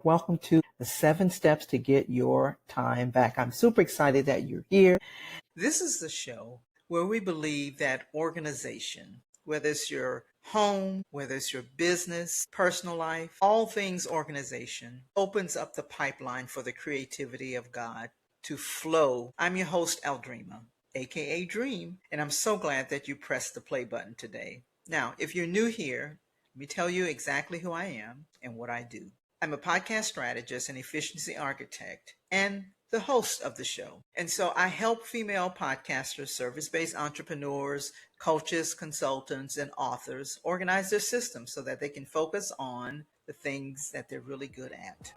Welcome to the 7 steps to get your time back. I'm super excited that you're here. This is the show where we believe that organization, whether it's your home, whether it's your business, personal life, all things organization, opens up the pipeline for the creativity of God to flow. I'm your host, Aldreama, aka Dream, and I'm so glad that you pressed the play button today. Now, if you're new here, let me tell you exactly who I am and what I do. I'm a podcast strategist and efficiency architect and the host of the show. And so I help female podcasters, service-based entrepreneurs, coaches, consultants, and authors organize their systems so that they can focus on the things that they're really good at.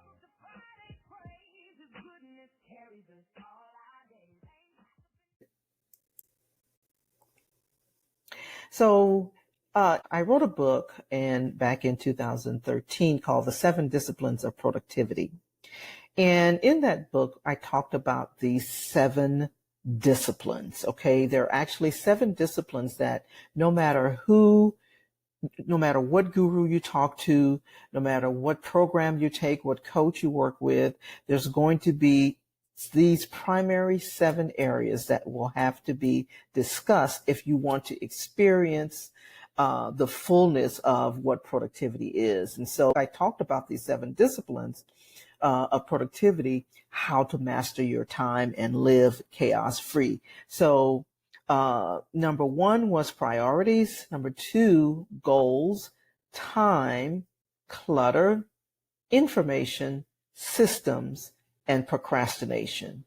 So I wrote a book back in 2013 called The 7 Disciplines of Productivity. And in that book, I talked about these 7 disciplines. Okay, there are actually 7 disciplines that no matter what guru you talk to, no matter what program you take, what coach you work with, there's going to be these primary 7 areas that will have to be discussed if you want to experience the fullness of what productivity is. And so I talked about these 7 disciplines of productivity, how to master your time and live chaos free. So number 1 was priorities. Number 2, goals, time, clutter, information, systems, and procrastination.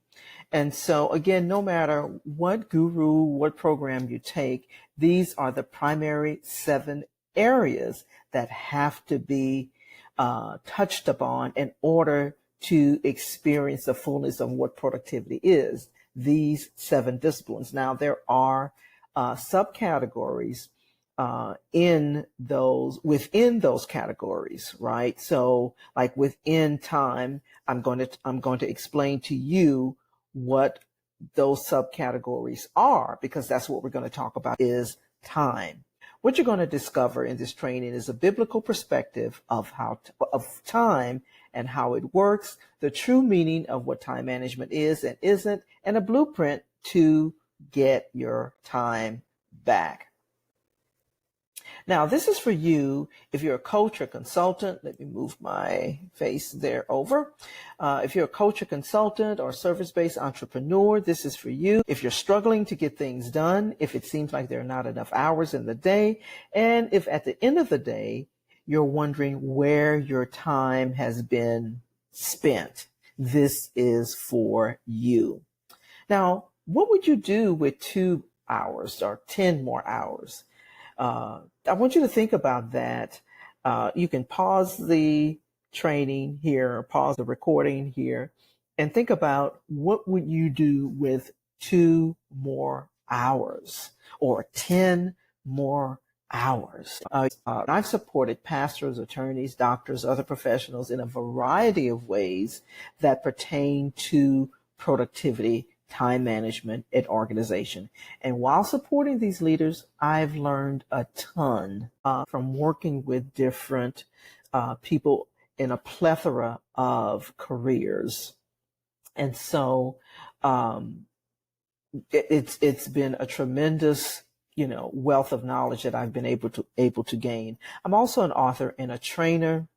And so again, no matter what guru, what program you take, these are the primary 7 areas that have to be touched upon in order to experience the fullness of what productivity is. These 7 disciplines. Now, there are subcategories within those categories, right? So, like within time, I'm going to explain to you what those subcategories are, because that's what we're going to talk about is time. What you're going to discover in this training is a biblical perspective of time and how it works, the true meaning of what time management is and isn't, and a blueprint to get your time back. Now, this is for you if you're a coach or consultant. Let me move my face there over. If you're a coach or consultant or service-based entrepreneur, this is for you. If you're struggling to get things done, if it seems like there are not enough hours in the day, and if at the end of the day, you're wondering where your time has been spent, this is for you. Now, what would you do with 2 hours or 10 more hours? I want you to think about that. You can pause the training here, or pause the recording here, and think about what would you do with 2 more hours or 10 more hours. I've supported pastors, attorneys, doctors, other professionals in a variety of ways that pertain to productivity, time management, and organization. And while supporting these leaders, I've learned a ton from working with different people in a plethora of careers. And so it's been a tremendous wealth of knowledge that I've been able to gain. I'm also an author and a trainer,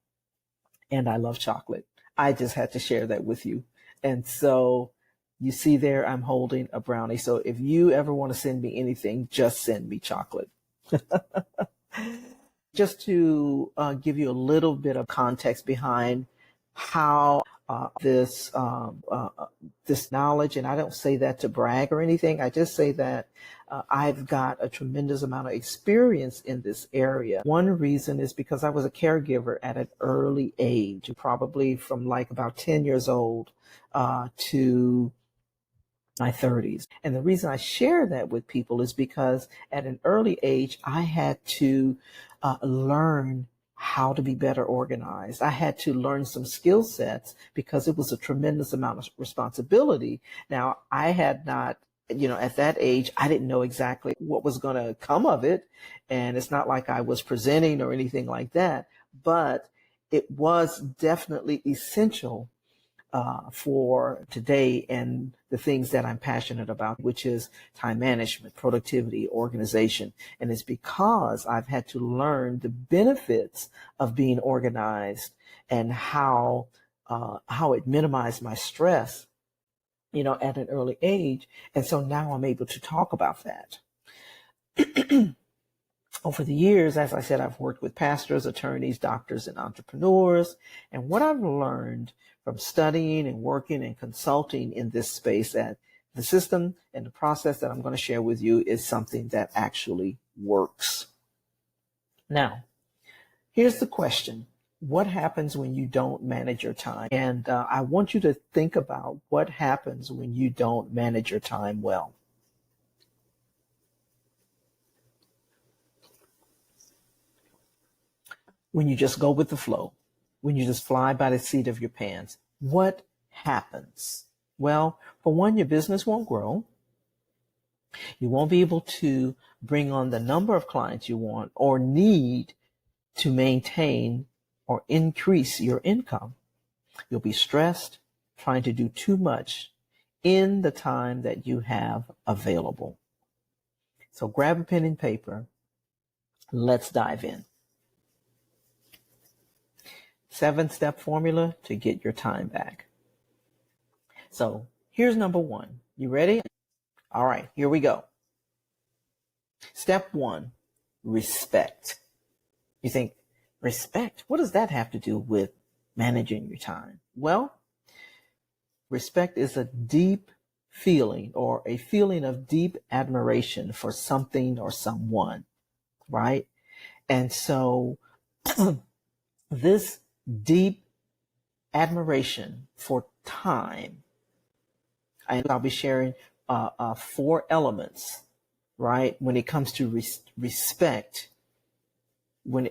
and I love chocolate. I just had to share that with you. And so you see there, I'm holding a brownie. So if you ever want to send me anything, just send me chocolate. Just to give you a little bit of context behind how this knowledge, and I don't say that to brag or anything. I just say that I've got a tremendous amount of experience in this area. One reason is because I was a caregiver at an early age, probably from like about 10 years old to my 30s. And the reason I share that with people is because at an early age, I had to learn how to be better organized. I had to learn some skill sets because it was a tremendous amount of responsibility. Now, I had not, at that age, I didn't know exactly what was going to come of it. And it's not like I was presenting or anything like that. But it was definitely essential for today and the things that I'm passionate about, which is time management, productivity, organization. And it's because I've had to learn the benefits of being organized and how it minimized my stress, at an early age. And so now I'm able to talk about that. Over the years, as I said, I've worked with pastors, attorneys, doctors, and entrepreneurs. And what I've learned from studying and working and consulting in this space, that the system and the process that I'm going to share with you is something that actually works. Now, here's the question. What happens when you don't manage your time? And I want you to think about what happens when you don't manage your time well. When you just go with the flow, when you just fly by the seat of your pants, what happens? Well, for one, your business won't grow. You won't be able to bring on the number of clients you want or need to maintain or increase your income. You'll be stressed, trying to do too much in the time that you have available. So grab a pen and paper. Let's dive in. 7-step formula to get your time back. So here's number 1. You ready? All right, here we go. Step 1, respect. You think, respect? What does that have to do with managing your time? Well, respect is a deep feeling, or a feeling of deep admiration for something or someone, right? And so this deep admiration for time, and I'll be sharing 4 elements, right, when it comes to respect,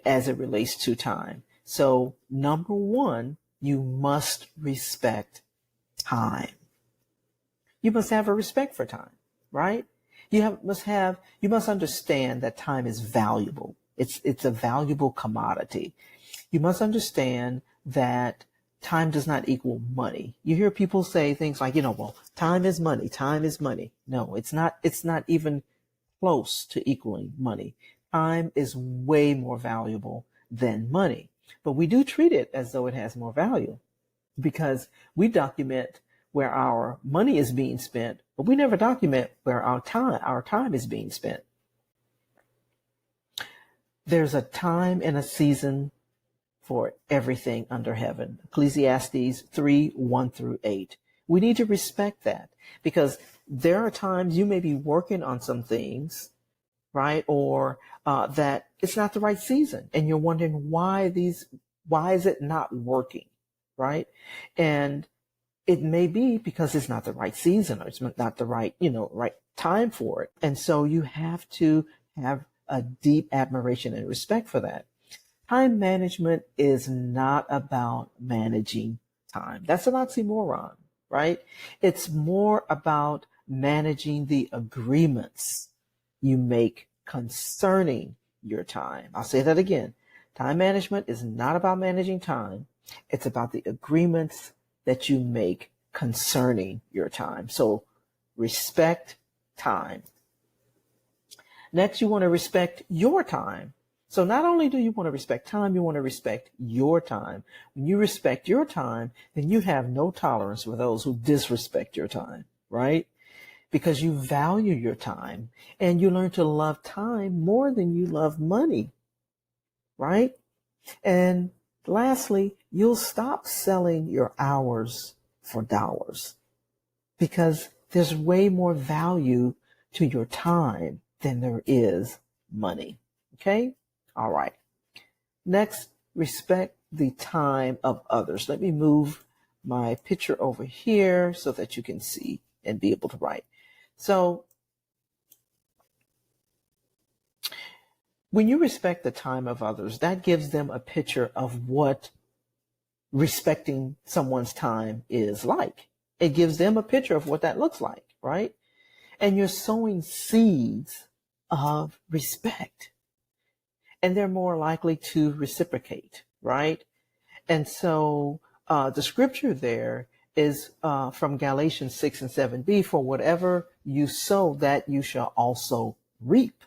as it relates to time. So number 1, you must respect time. You must have a respect for time, right? You must understand that time is valuable. It's a valuable commodity. You must understand that time does not equal money. You hear people say things like, well, time is money, time is money. No, it's not even close to equaling money. Time is way more valuable than money, but we do treat it as though it has more value because we document where our money is being spent, but we never document where our time is being spent. There's a time and a season for everything under heaven. Ecclesiastes 3:1-8. We need to respect that because there are times you may be working on some things, right? Or that it's not the right season. And you're wondering why is it not working, right? And it may be because it's not the right season or it's not the right, right time for it. And so you have to have a deep admiration and respect for that. Time management is not about managing time. That's an oxymoron, right? It's more about managing the agreements you make concerning your time. I'll say that again. Time management is not about managing time. It's about the agreements that you make concerning your time. So respect time. Next, you want to respect your time. So not only do you want to respect time, you want to respect your time. When you respect your time, then you have no tolerance for those who disrespect your time, right? Because you value your time and you learn to love time more than you love money, right? And lastly, you'll stop selling your hours for dollars because there's way more value to your time than there is money. Okay? All right. Next, respect the time of others. Let me move my picture over here so that you can see and be able to write. So when you respect the time of others, that gives them a picture of what respecting someone's time is like. It gives them a picture of what that looks like, right? And you're sowing seeds of respect. And they're more likely to reciprocate, right? And so the scripture there is from Galatians 6 and 7b, for whatever you sow, that you shall also reap.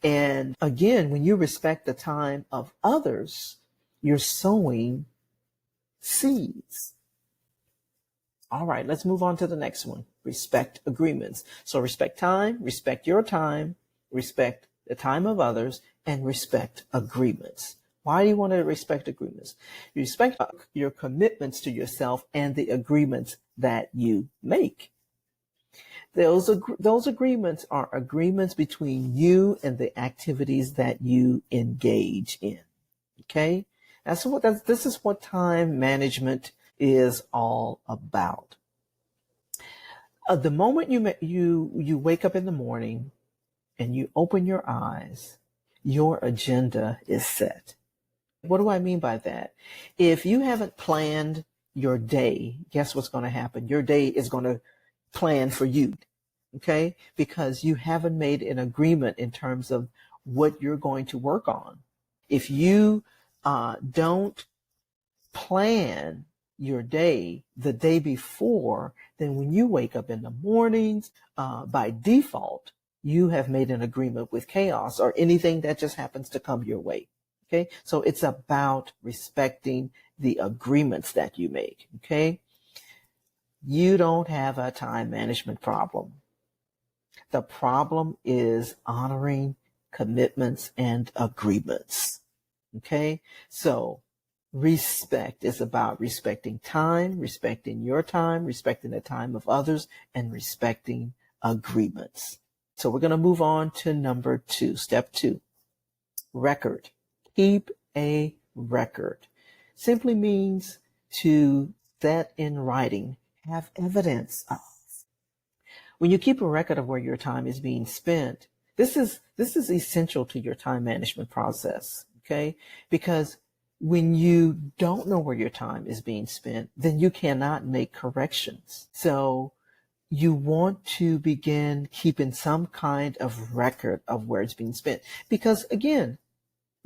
And again, when you respect the time of others, you're sowing seeds. All right, let's move on to the next one. Respect agreements. So respect time, respect your time, respect the time of others, and respect agreements. Why do you want to respect agreements? You respect your commitments to yourself and the agreements that you make. Those agreements are agreements between you and the activities that you engage in. Okay? This is what time management is all about. The moment you wake up in the morning and you open your eyes, your agenda is set. What do I mean by that? If you haven't planned your day, guess what's going to happen? Your day is going to plan for you, okay? Because you haven't made an agreement in terms of what you're going to work on. If you don't plan your day the day before, then when you wake up in the mornings, by default, you have made an agreement with chaos or anything that just happens to come your way. Okay, so it's about respecting the agreements that you make. Okay, you don't have a time management problem. The problem is honoring commitments and agreements. Okay, so respect is about respecting time, respecting your time, respecting the time of others, and respecting agreements. So we're going to move on to number 2, step 2, record. Keep a record. Simply means to set in writing, have evidence of. When you keep a record of where your time is being spent, this is essential to your time management process, okay? Because when you don't know where your time is being spent, then you cannot make corrections. So you want to begin keeping some kind of record of where it's being spent. Because again,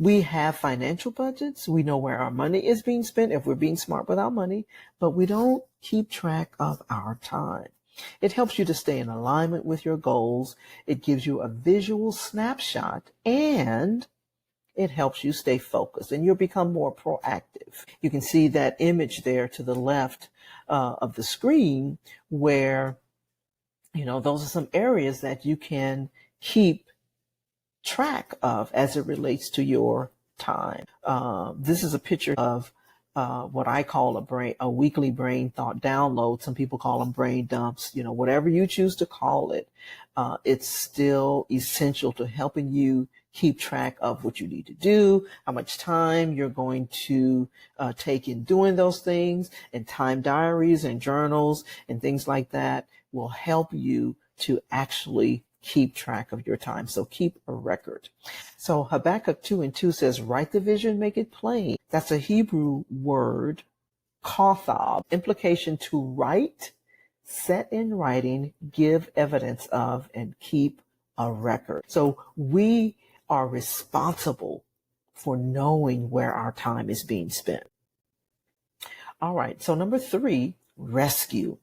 we have financial budgets. We know where our money is being spent if we're being smart with our money, but we don't keep track of our time. It helps you to stay in alignment with your goals. It gives you a visual snapshot, and it helps you stay focused, and you'll become more proactive. You can see that image there to the left of the screen where, those are some areas that you can keep track of as it relates to your time. This is a picture of what I call a weekly brain thought download. Some people call them brain dumps, whatever you choose to call it. It's still essential to helping you keep track of what you need to do, how much time you're going to take in doing those things, and time diaries and journals and things like that will help you to actually keep track of your time. So keep a record. So Habakkuk 2:2 says, write the vision, make it plain. That's a Hebrew word, kathab, implication to write, set in writing, give evidence of, and keep a record. So we are responsible for knowing where our time is being spent. All right. So number 3, rescue.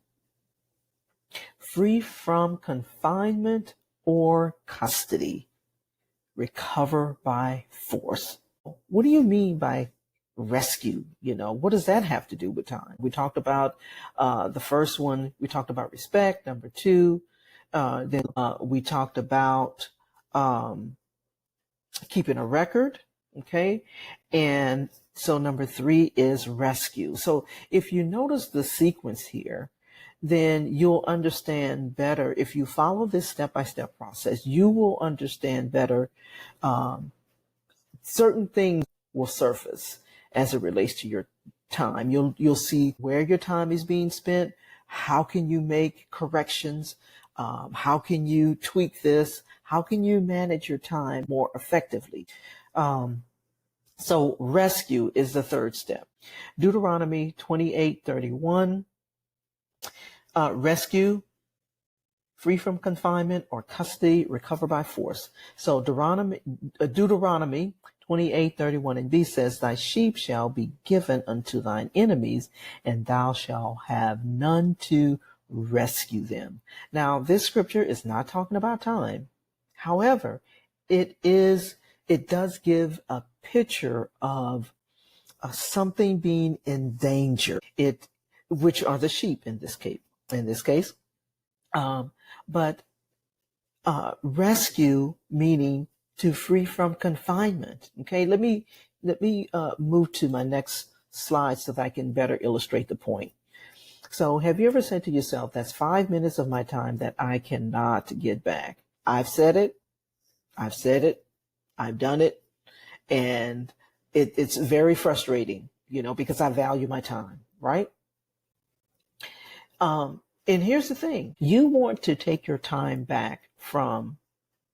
Free from confinement or custody. Recover by force. What do you mean by rescue? What does that have to do with time? We talked about the first one. We talked about respect. Number 2, then we talked about keeping a record. Okay. And so number 3 is rescue. So if you notice the sequence here, then you'll understand better. If you follow this step-by-step process, you will understand better. Certain things will surface as it relates to your time. You'll see where your time is being spent. How can you make corrections? How can you tweak this? How can you manage your time more effectively? So rescue is the 3rd step. Deuteronomy 28:31. Rescue, free from confinement or custody, recover by force. So Deuteronomy 28:31 and B says, thy sheep shall be given unto thine enemies, and thou shalt have none to rescue them. Now, this scripture is not talking about time. However, it does give a picture of something being in danger. Which are the sheep in this case. But rescue meaning to free from confinement. Okay, let me move to my next slide so that I can better illustrate the point. So have you ever said to yourself, that's 5 minutes of my time that I cannot get back? I've said it, I've done it, and it's very frustrating, because I value my time, right? And here's the thing, you want to take your time back from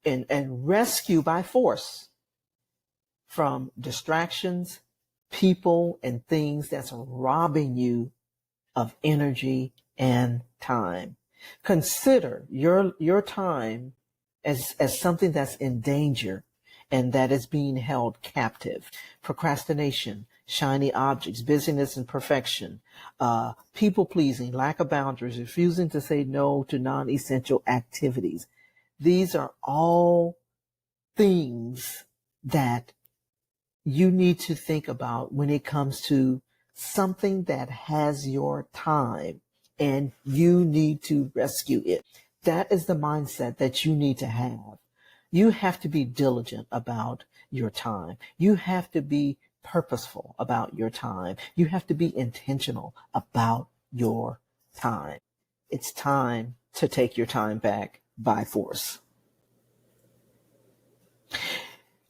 and rescue by force from distractions, people, and things that's robbing you of energy and time. Consider your time as something that's in danger and that is being held captive. Procrastination, shiny objects, busyness and perfection, people pleasing, lack of boundaries, refusing to say no to non-essential activities. These are all things that you need to think about when it comes to something that has your time and you need to rescue it. That is the mindset that you need to have. You have to be diligent about your time. You have to be purposeful about your time. You have to be intentional about your time. It's time to take your time back by force.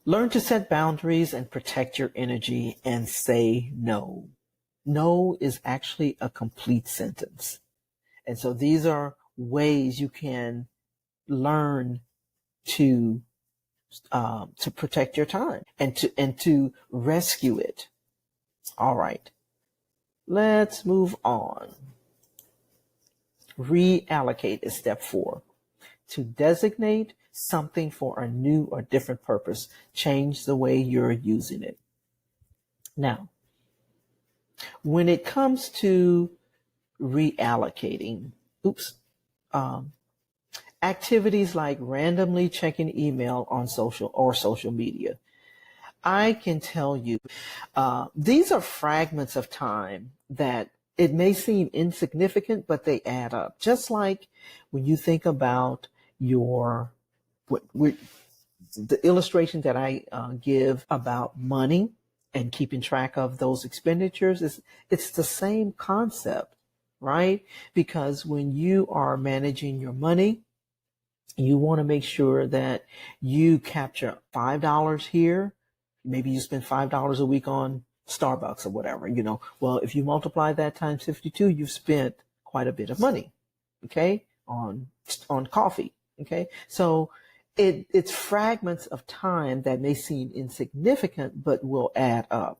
Learn to set boundaries and protect your energy and say no. No is actually a complete sentence. And so these are ways you can learn to protect your time and to rescue it. All right, let's move on. Reallocate is step 4. To designate something for a new or different purpose. Change the way you're using it. Now, when it comes to reallocating, activities like randomly checking email on social media, I can tell you, these are fragments of time that it may seem insignificant, but they add up. Just like when you think about the illustration that I give about money and keeping track of those expenditures, it's the same concept, right? Because when you are managing your money, you want to make sure that you capture $5 here. Maybe you spend $5 a week on Starbucks or whatever, Well, if you multiply that times 52, you've spent quite a bit of money, okay, on coffee, okay? So it's fragments of time that may seem insignificant, but will add up.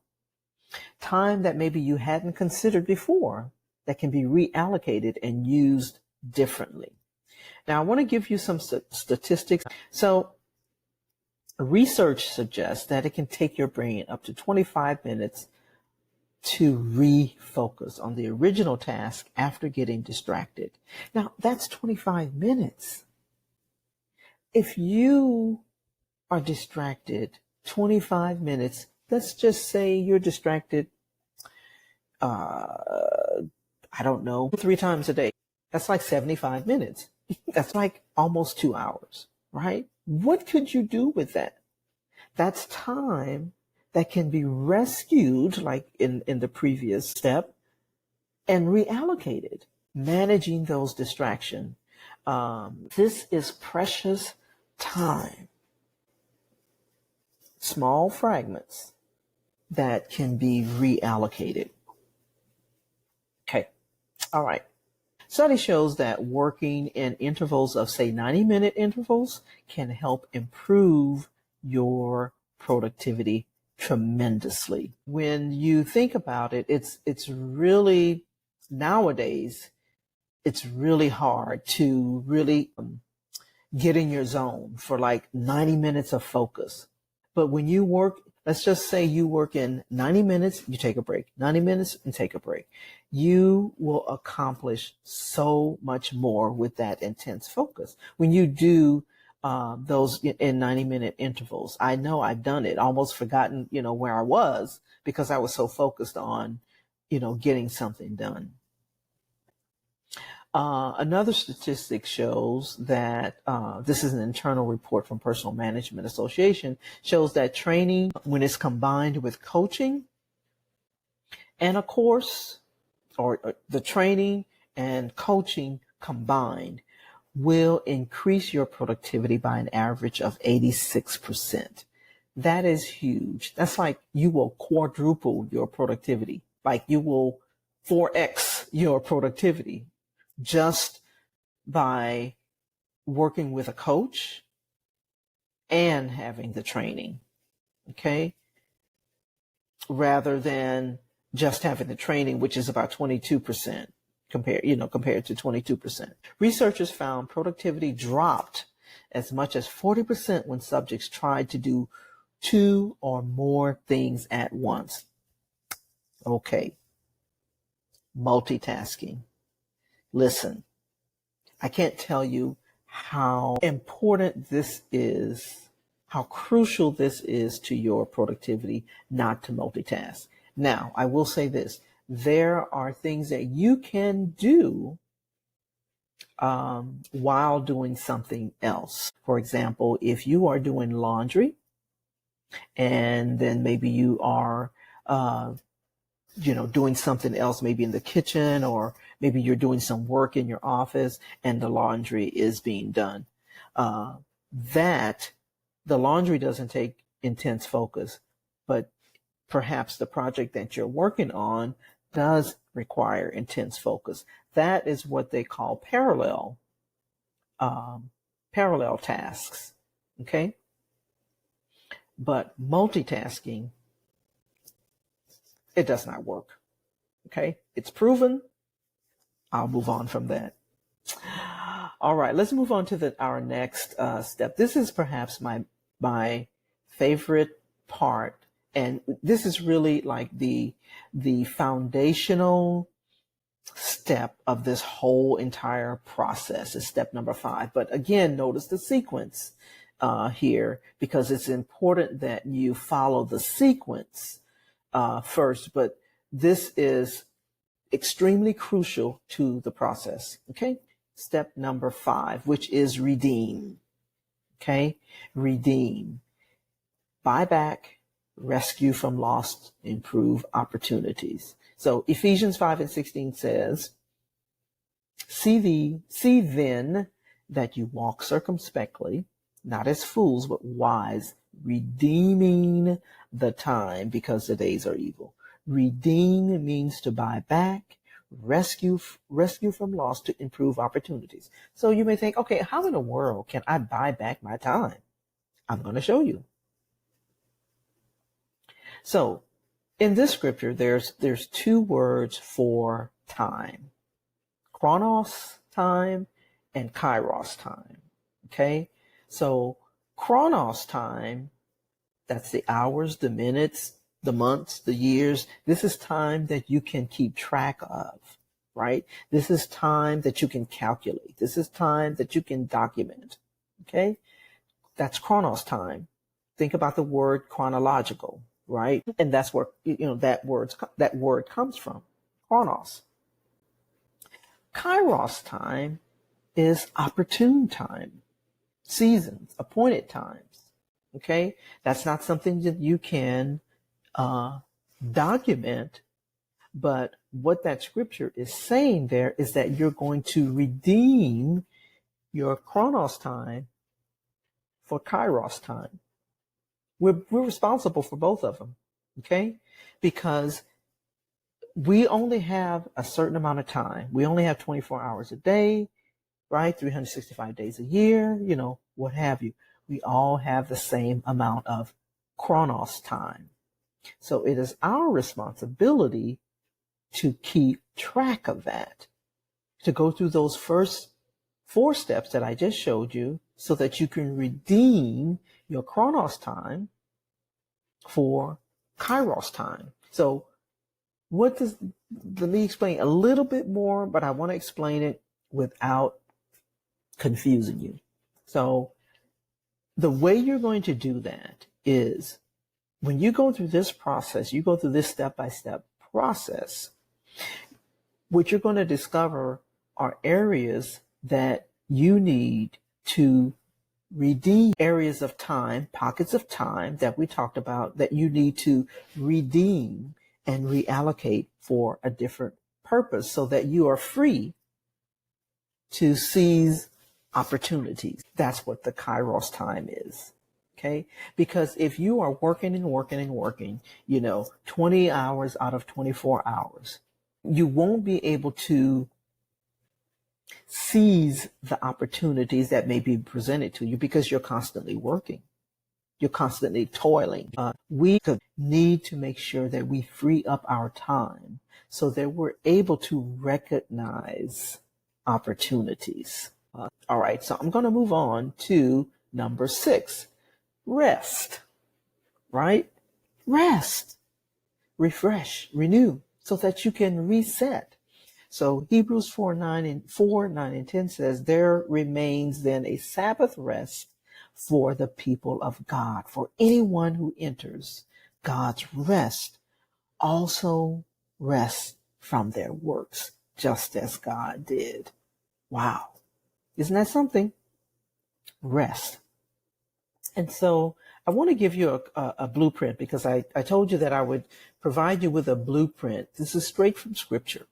Time that maybe you hadn't considered before that can be reallocated and used differently. Now, I want to give you some statistics. So research suggests that it can take your brain up to 25 minutes to refocus on the original task after getting distracted. Now, that's 25 minutes. If you are distracted 25 minutes, let's just say you're distracted, 3 times a day. That's like 75 minutes. That's like almost 2 hours, right? What could you do with that? That's time that can be rescued, like in the previous step, and reallocated, managing those distractions. This is precious time. Small fragments that can be reallocated. Okay, all right. Study shows that working in intervals of, say, 90-minute intervals can help improve your productivity tremendously. When you think about it, it's really, nowadays, it's really hard to really get in your zone for like 90 minutes of focus. But when you work Let's just say you work in 90 minutes, you take a break, 90 minutes and take a break. You will accomplish so much more with that intense focus. When you do those in 90-minute intervals, I know I've done it, almost forgotten, where I was because I was so focused on, getting something done. Another statistic shows that this is an internal report from Personal Management Association, shows that training, when it's combined with coaching and a course, or the training and coaching combined, will increase your productivity by an average of 86%. That is huge. That's like you will quadruple your productivity, like you will 4x your productivity just by working with a coach and having the training, okay? Rather than just having the training, which is about 22% compared to 22%. Researchers found productivity dropped as much as 40% when subjects tried to do 2 or more things at once. Okay. Multitasking. Listen, I can't tell you how important this is, how crucial this is to your productivity, not to multitask. Now, I will say this. There are things that you can do while doing something else. For example, if you are doing laundry and then maybe you are doing something else, maybe in the kitchen, or maybe you're doing some work in your office and the laundry is being done. That the laundry doesn't take intense focus, but perhaps the project that you're working on does require intense focus. That is what they call parallel tasks. Okay. But multitasking, it does not work. Okay. It's proven. I'll move on from that. All right. Let's move on to our next step. This is perhaps my favorite part. And this is really like the foundational step of this whole entire process, is step number 5. But again, notice the sequence here, because it's important that you follow the sequence first. But this is extremely crucial to the process. Okay. Step number 5, which is redeem. Okay. Redeem. Buy back, rescue from lost, improve opportunities. So Ephesians 5:16 says, see then that you walk circumspectly, not as fools, but wise, redeeming the time, because the days are evil. Redeem means to buy back, rescue from loss, to improve opportunities. So you may think, okay, how in the world can I buy back my time? I'm going to show you. So in this scripture, there's 2 words for time: chronos time and kairos time. Okay. So chronos time, that's the hours, the minutes, the months, the years. This is time that you can keep track of, right? This is time that you can calculate. This is time that you can document. Okay. That's chronos time. Think about the word chronological, right? And that's where, that word comes from, chronos. Kairos time is opportune time, seasons, appointed times. Okay. That's not something that you can document, but what that scripture is saying there is that you're going to redeem your chronos time for kairos time. We're responsible for both of them, okay? Because we only have a certain amount of time. We only have 24 hours a day, right? 365 days a year, what have you. We all have the same amount of chronos time. So it is our responsibility to keep track of that, to go through those first 4 steps that I just showed you, so that you can redeem your chronos time for Kairos time. So let me explain a little bit more, but I want to explain it without confusing you. So the way you're going to do that is when you go through this process, you go through this step-by-step process, what you're going to discover are areas that you need to redeem, areas of time, pockets of time that we talked about that you need to redeem and reallocate for a different purpose so that you are free to seize opportunities. That's what the Kairos time is. Okay? Because if you are working and working and working, 20 hours out of 24 hours, you won't be able to seize the opportunities that may be presented to you because you're constantly working. You're constantly toiling. We need to make sure that we free up our time so that we're able to recognize opportunities. All right, so I'm going to move on to number 6, rest, right? Rest, refresh, renew, so that you can reset. So Hebrews 4:9 and 10 says, there remains then a Sabbath rest for the people of God. For anyone who enters God's rest also rests from their works, just as God did. Wow. Isn't that something? Rest. And so I want to give you a blueprint because I told you that I would provide you with a blueprint. This is straight from Scripture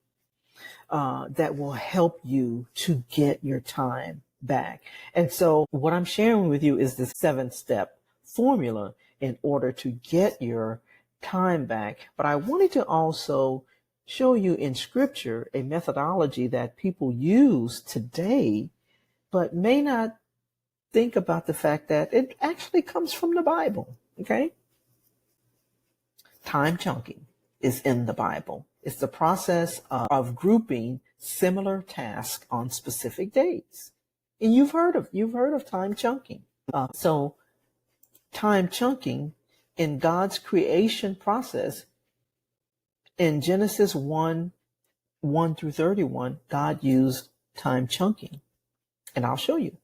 that will help you to get your time back. And so what I'm sharing with you is the 7-step formula in order to get your time back. But I wanted to also show you in Scripture a methodology that people use today, but may not think about the fact that it actually comes from the Bible, okay? Time chunking is in the Bible. It's the process of grouping similar tasks on specific days. And you've heard of time chunking. So time chunking in God's creation process in Genesis 1 through 31, God used time chunking. And I'll show you.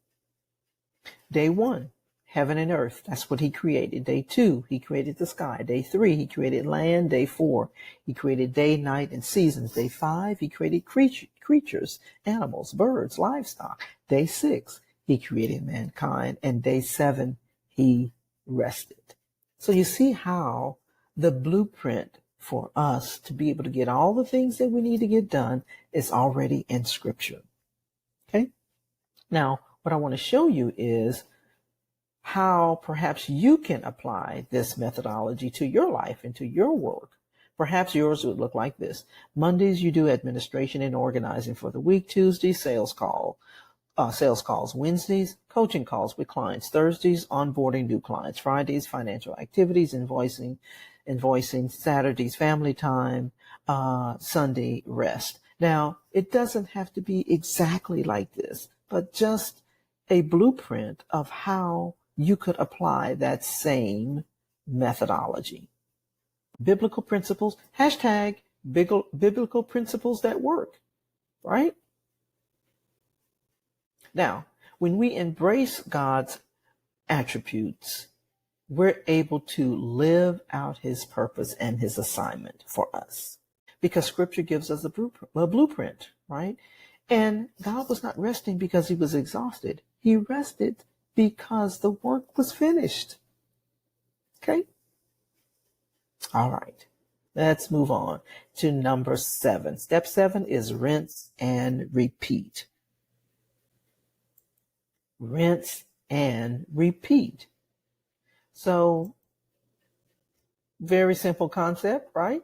Day 1, heaven and earth. That's what he created. Day 2, he created the sky. Day 3, he created land. Day 4, he created day, night, and seasons. Day 5, he created creatures, animals, birds, livestock. Day 6, he created mankind. And day 7, he rested. So you see how the blueprint for us to be able to get all the things that we need to get done is already in Scripture. Okay? Now, what I want to show you is how perhaps you can apply this methodology to your life and to your work. Perhaps yours would look like this. Mondays, you do administration and organizing for the week. Tuesdays, sales calls. Wednesdays, coaching calls with clients. Thursdays, onboarding new clients. Fridays, financial activities, invoicing. Saturdays, family time. Sunday, rest. Now, it doesn't have to be exactly like this, but just a blueprint of how you could apply that same methodology. Biblical principles, hashtag biblical principles that work, right? Now, when we embrace God's attributes, we're able to live out his purpose and his assignment for us because Scripture gives us a blueprint, right? And God was not resting because he was exhausted. He rested because the work was finished. Okay? All right. Let's move on to number 7. Step 7 is rinse and repeat. Rinse and repeat. So, very simple concept, right?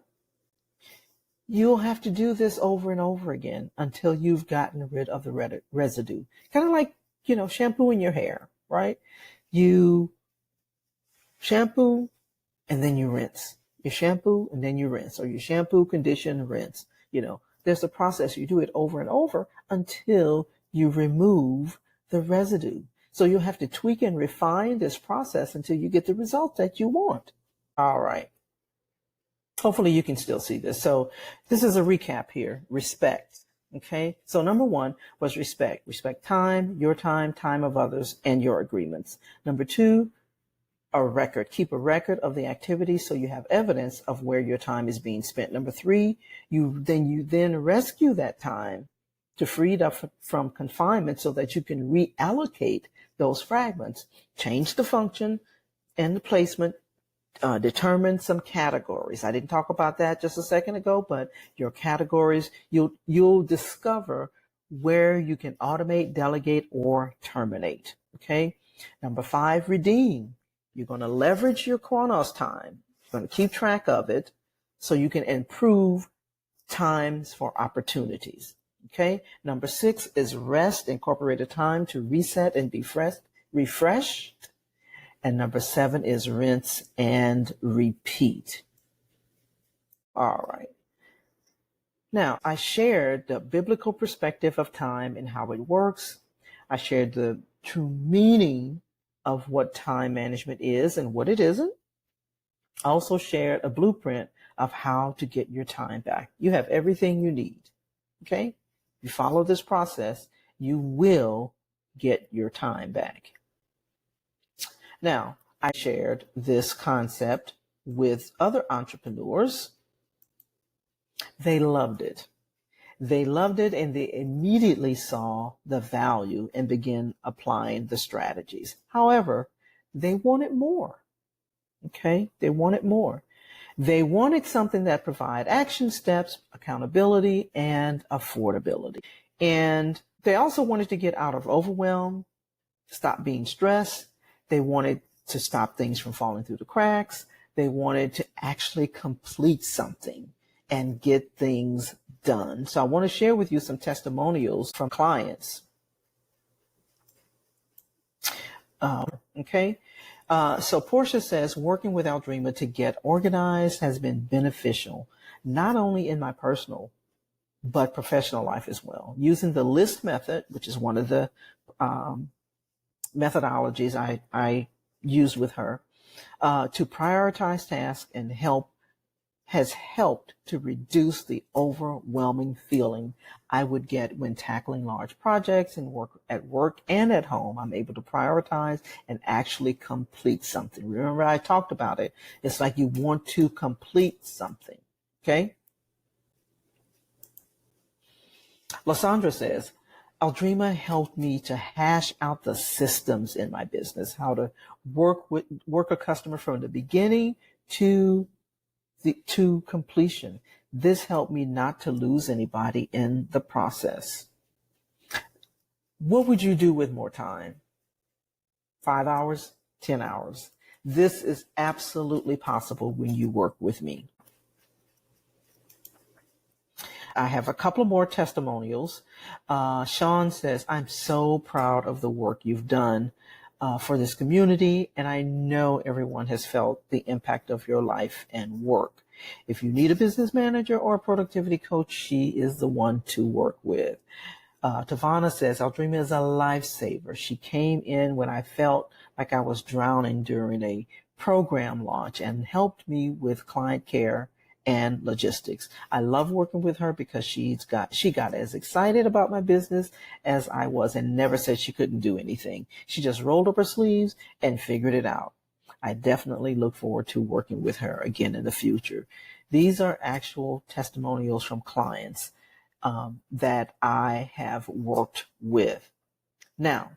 You'll have to do this over and over again until you've gotten rid of the residue. Kind of like, shampooing your hair, right? You shampoo and then you rinse. You shampoo and then you rinse, or you shampoo, condition, rinse. There's a process. You do it over and over until you remove the residue. So you'll have to tweak and refine this process until you get the result that you want. All right. Hopefully you can still see this. So this is a recap here. Respect. Okay. So number one was respect. Respect time, time of others, and your agreements. Number two, a record. Keep a record of the activity so you have evidence of where your time is being spent. Number three, you then rescue that time to free it up from confinement so that you can reallocate those fragments. Change the function and the placement. Determine some categories. I didn't talk about that just a second ago, but your categories, you'll discover where you can automate, delegate, or terminate. Okay. Number five, redeem. You're going to leverage your Chronos time. You're going to keep track of it so you can improve times for opportunities. Okay. Number six is rest. Incorporate a time to reset and be refreshed. And number seven is rinse and repeat. All right. Now, I shared the biblical perspective of time and how it works. I shared the true meaning of what time management is and what it isn't. I also shared a blueprint of how to get your time back. You have everything you need. Okay? If you follow this process, you will get your time back. Now, I shared this concept with other entrepreneurs. They loved it. They loved it and they immediately saw the value and began applying the strategies. However, they wanted more. Okay? They wanted more. They wanted something that provided action steps, accountability, and affordability. And they also wanted to get out of overwhelm, stop being stressed. They wanted to stop things from falling through the cracks. They wanted to actually complete something and get things done. So I want to share with you some testimonials from clients. Okay. So Portia says, working with Aldreama to get organized has been beneficial, not only in my personal, but professional life as well. Using the list method, which is one of the methodologies I used with her, to prioritize tasks and has helped to reduce the overwhelming feeling I would get when tackling large projects and work and at home. I'm able to prioritize and actually complete something. Remember, I talked about it. It's like you want to complete something. Okay. Lysandra says, Aldreama helped me to hash out the systems in my business, how to work a customer from the beginning to completion. This helped me not to lose anybody in the process. What would you do with more time? 5 hours, 10 hours. This is absolutely possible when you work with me. I have a couple more testimonials. Sean says, I'm so proud of the work you've done for this community, and I know everyone has felt the impact of your life and work. If you need a business manager or a productivity coach, she is the one to work with. Tavana says, Aldreama is a lifesaver. She came in when I felt like I was drowning during a program launch and helped me with client care and logistics. I love working with her because she got as excited about my business as I was and never said she couldn't do anything. She just rolled up her sleeves and figured it out. I definitely look forward to working with her again in the future. These are actual testimonials from clients that I have worked with. Now,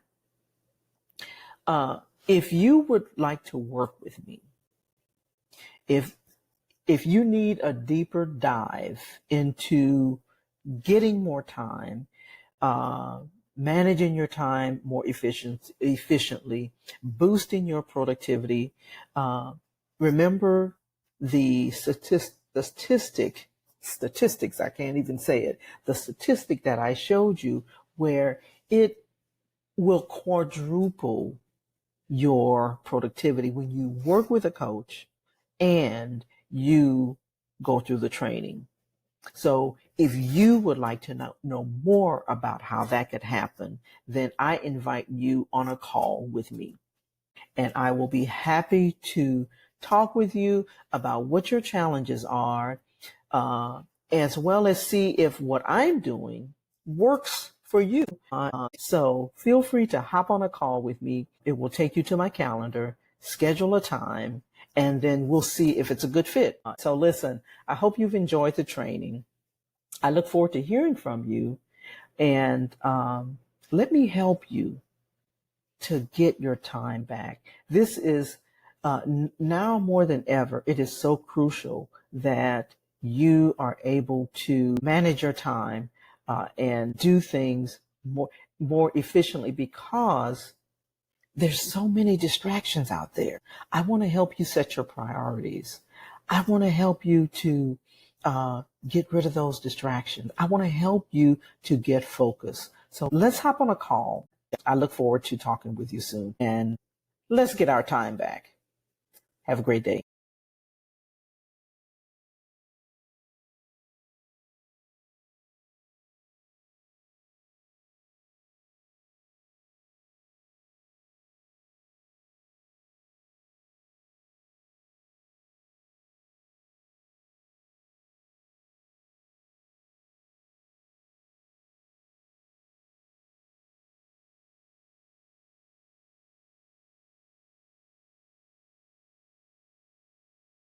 if you would like to work with me, if you need a deeper dive into getting more time, managing your time more efficiently, boosting your productivity, remember the statistics, I can't even say it, the statistic that I showed you where it will quadruple your productivity when you work with a coach and you go through the training. So if you would like to know more about how that could happen, then I invite you on a call with me. And I will be happy to talk with you about what your challenges are, as well as see if what I'm doing works for you. So feel free to hop on a call with me. It will take you to my calendar, schedule a time, and then we'll see if it's a good fit. So listen, I hope you've enjoyed the training. I look forward to hearing from you, and let me help you to get your time back. This is now more than ever, it is so crucial that you are able to manage your time and do things more efficiently, because there's so many distractions out there. I want to help you set your priorities. I want to help you to get rid of those distractions. I want to help you to get focused. So let's hop on a call. I look forward to talking with you soon, and let's get our time back. Have a great day.